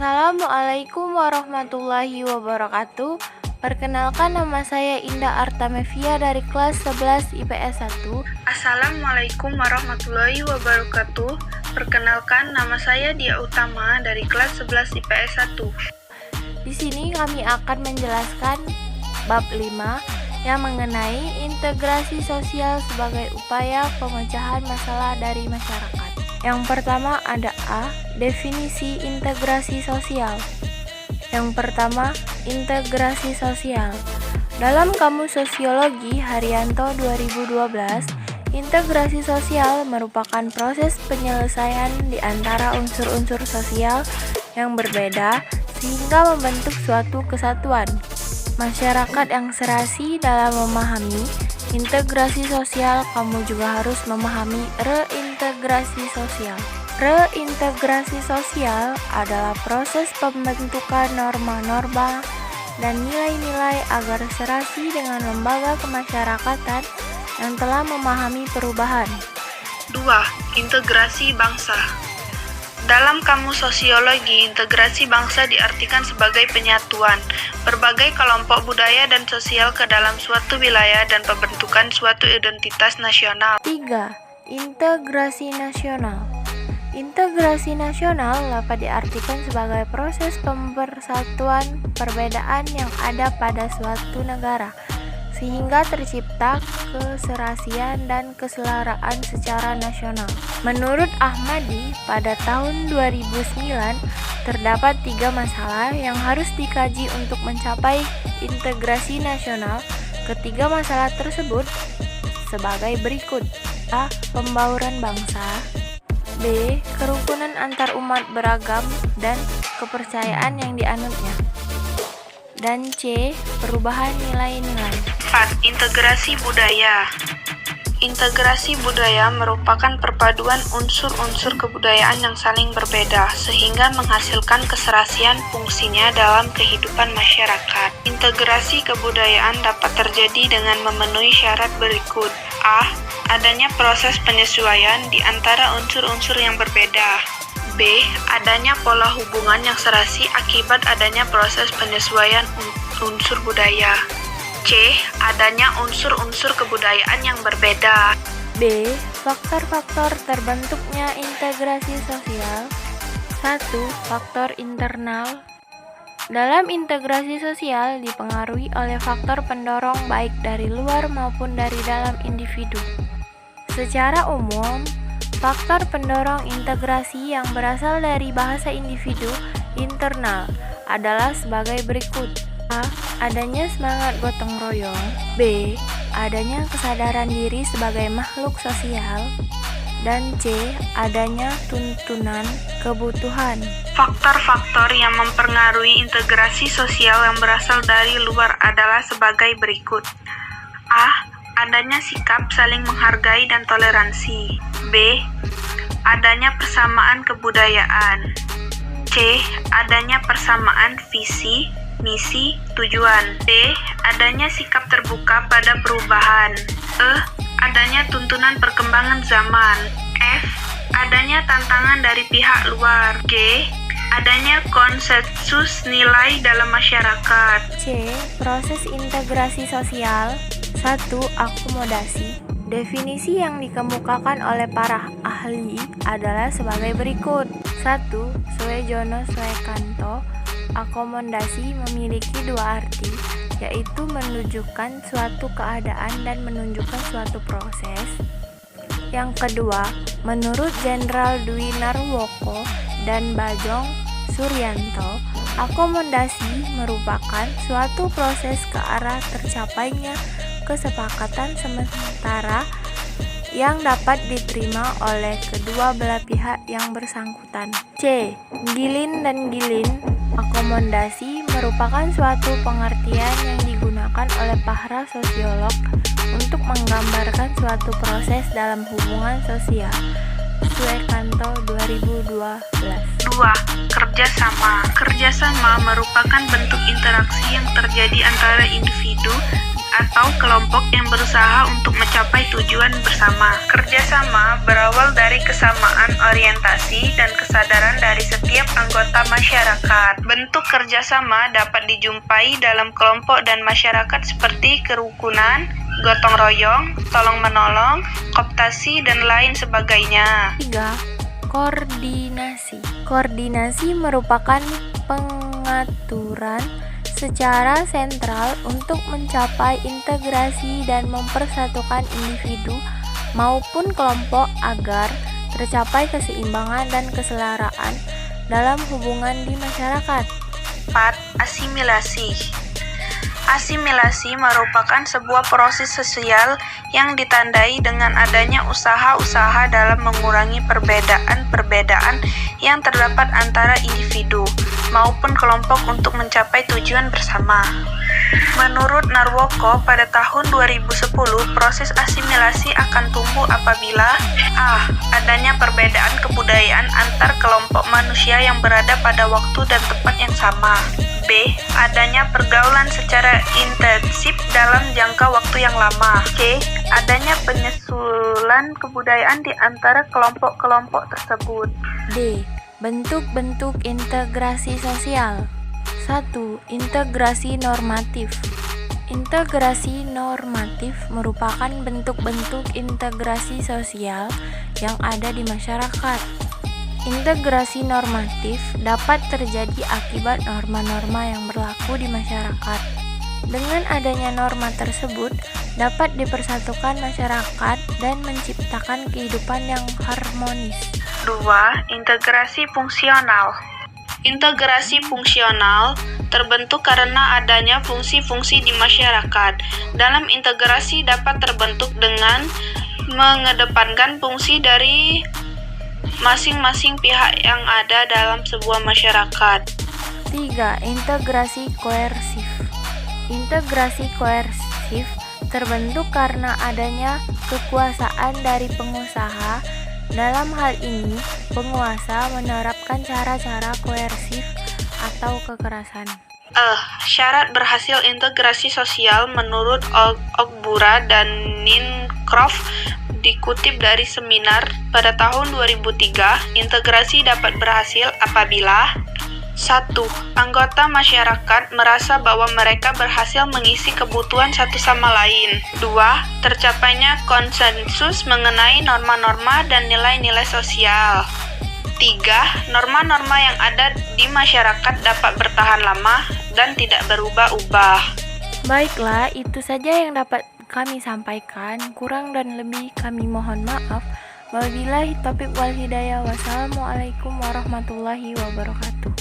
Assalamualaikum warahmatullahi wabarakatuh. Perkenalkan, nama saya Indah Artamevia dari kelas 11 IPS 1. Assalamualaikum warahmatullahi wabarakatuh. Perkenalkan, nama saya Dia Utama dari kelas 11 IPS 1. Di sini kami akan menjelaskan bab 5 yang mengenai integrasi sosial sebagai upaya pemecahan masalah dari masyarakat. Yang pertama ada A, definisi integrasi sosial. Yang pertama, integrasi sosial. Dalam Kamus Sosiologi Haryanto 2012, integrasi sosial merupakan proses penyelesaian di antara unsur-unsur sosial yang berbeda sehingga membentuk suatu kesatuan. Masyarakat yang serasi dalam memahami integrasi sosial, kamu juga harus memahami reintegrasi sosial. Reintegrasi sosial adalah proses pembentukan norma-norma dan nilai-nilai agar serasi dengan lembaga kemasyarakatan yang telah memahami perubahan. 2. Integrasi bangsa. Dalam Kamus Sosiologi, integrasi bangsa diartikan sebagai penyatuan berbagai kelompok budaya dan sosial ke dalam suatu wilayah dan pembentukan suatu identitas nasional. 3. Integrasi nasional. Integrasi nasional dapat diartikan sebagai proses pemersatuan perbedaan yang ada pada suatu negara sehingga tercipta keserasian dan keselaraan secara nasional. Menurut Ahmadi, pada tahun 2009 terdapat 3 masalah yang harus dikaji untuk mencapai integrasi nasional. Ketiga masalah tersebut sebagai berikut: A. Pembauran bangsa, B. Kerukunan antar umat beragam dan kepercayaan yang dianutnya, dan C. Perubahan nilai-nilai. 4. Integrasi budaya. Integrasi budaya merupakan perpaduan unsur-unsur kebudayaan yang saling berbeda sehingga menghasilkan keserasian fungsinya dalam kehidupan masyarakat. Integrasi kebudayaan dapat terjadi dengan memenuhi syarat berikut. A. Adanya proses penyesuaian di antara unsur-unsur yang berbeda. B. Adanya pola hubungan yang serasi akibat adanya proses penyesuaian unsur budaya. C. Adanya unsur-unsur kebudayaan yang berbeda. B. Faktor-faktor terbentuknya integrasi sosial. 1. Faktor internal. Dalam integrasi sosial dipengaruhi oleh faktor pendorong baik dari luar maupun dari dalam individu. Secara umum, faktor pendorong integrasi yang berasal dari bahasa individu internal adalah sebagai berikut. A. Adanya semangat gotong royong. B. Adanya kesadaran diri sebagai makhluk sosial. Dan C. Adanya tuntunan kebutuhan. Faktor-faktor yang mempengaruhi integrasi sosial yang berasal dari luar adalah sebagai berikut. A. Adanya sikap saling menghargai dan toleransi. B. Adanya persamaan kebudayaan. C. Adanya persamaan visi, misi, tujuan. D. Adanya sikap terbuka pada perubahan. E. Adanya tuntunan perkembangan zaman. F. Adanya tantangan dari pihak luar. G. Adanya konsensus nilai dalam masyarakat. C. Proses integrasi sosial. 1. Akomodasi. Definisi yang dikemukakan oleh para ahli adalah sebagai berikut. 1. Suejono Suekanto. Akomodasi memiliki 2 arti, yaitu menunjukkan suatu keadaan dan menunjukkan suatu proses. Yang kedua, menurut Jenderal Dwi Narwoko dan Bajong Suryanto, akomodasi merupakan suatu proses ke arah tercapainya kesepakatan sementara yang dapat diterima oleh kedua belah pihak yang bersangkutan. C. Gilin dan Gilin. Akomodasi merupakan suatu pengertian yang digunakan oleh para sosiolog untuk menggambarkan suatu proses dalam hubungan sosial. Suekanto 2012. 2. Kerjasama. Kerjasama merupakan bentuk interaksi yang terjadi antara individu atau kelompok yang berusaha untuk mencapai tujuan bersama. Kerjasama berawal dari kesamaan orientasi dan kesadaran dari setiap anggota masyarakat. Bentuk kerjasama dapat dijumpai dalam kelompok dan masyarakat seperti kerukunan, gotong royong, tolong-menolong, kooptasi, dan lain sebagainya. 3. Koordinasi. Koordinasi merupakan pengaturan secara sentral untuk mencapai integrasi dan mempersatukan individu maupun kelompok agar tercapai keseimbangan dan keselaraan dalam hubungan di masyarakat. 4. Asimilasi. Asimilasi merupakan sebuah proses sosial yang ditandai dengan adanya usaha-usaha dalam mengurangi perbedaan-perbedaan yang terdapat antara individu maupun kelompok untuk mencapai tujuan bersama. Menurut Narwoko, pada tahun 2010, proses asimilasi akan tumbuh apabila a. adanya perbedaan kebudayaan antar kelompok manusia yang berada pada waktu dan tempat yang sama. B. Adanya pergaulan secara intensif dalam jangka waktu yang lama. C. Adanya penyesulan kebudayaan di antara kelompok-kelompok tersebut. D. Bentuk-bentuk integrasi sosial. 1. Integrasi normatif. Integrasi normatif merupakan bentuk-bentuk integrasi sosial yang ada di masyarakat. Integrasi normatif dapat terjadi akibat norma-norma yang berlaku di masyarakat. Dengan adanya norma tersebut, dapat dipersatukan masyarakat dan menciptakan kehidupan yang harmonis. 2. Integrasi fungsional. Integrasi fungsional terbentuk karena adanya fungsi-fungsi di masyarakat. Dalam integrasi dapat terbentuk dengan mengedepankan fungsi dari masing-masing pihak yang ada dalam sebuah masyarakat. 3. Integrasi koersif. Integrasi koersif terbentuk karena adanya kekuasaan dari pengusaha. Dalam hal ini, penguasa menerapkan cara-cara koersif atau kekerasan. Syarat berhasil integrasi sosial menurut Ogbura dan Nincroft dikutip dari seminar pada tahun 2003, integrasi dapat berhasil apabila 1. Anggota masyarakat merasa bahwa mereka berhasil mengisi kebutuhan satu sama lain. 2. Tercapainya konsensus mengenai norma-norma dan nilai-nilai sosial. 3. Norma-norma yang ada di masyarakat dapat bertahan lama dan tidak berubah-ubah. Baiklah, itu saja yang dapat kami sampaikan. Kurang dan lebih kami mohon maaf. Wabillahi taufiq wal hidayah. Wassalamualaikum warahmatullahi wabarakatuh.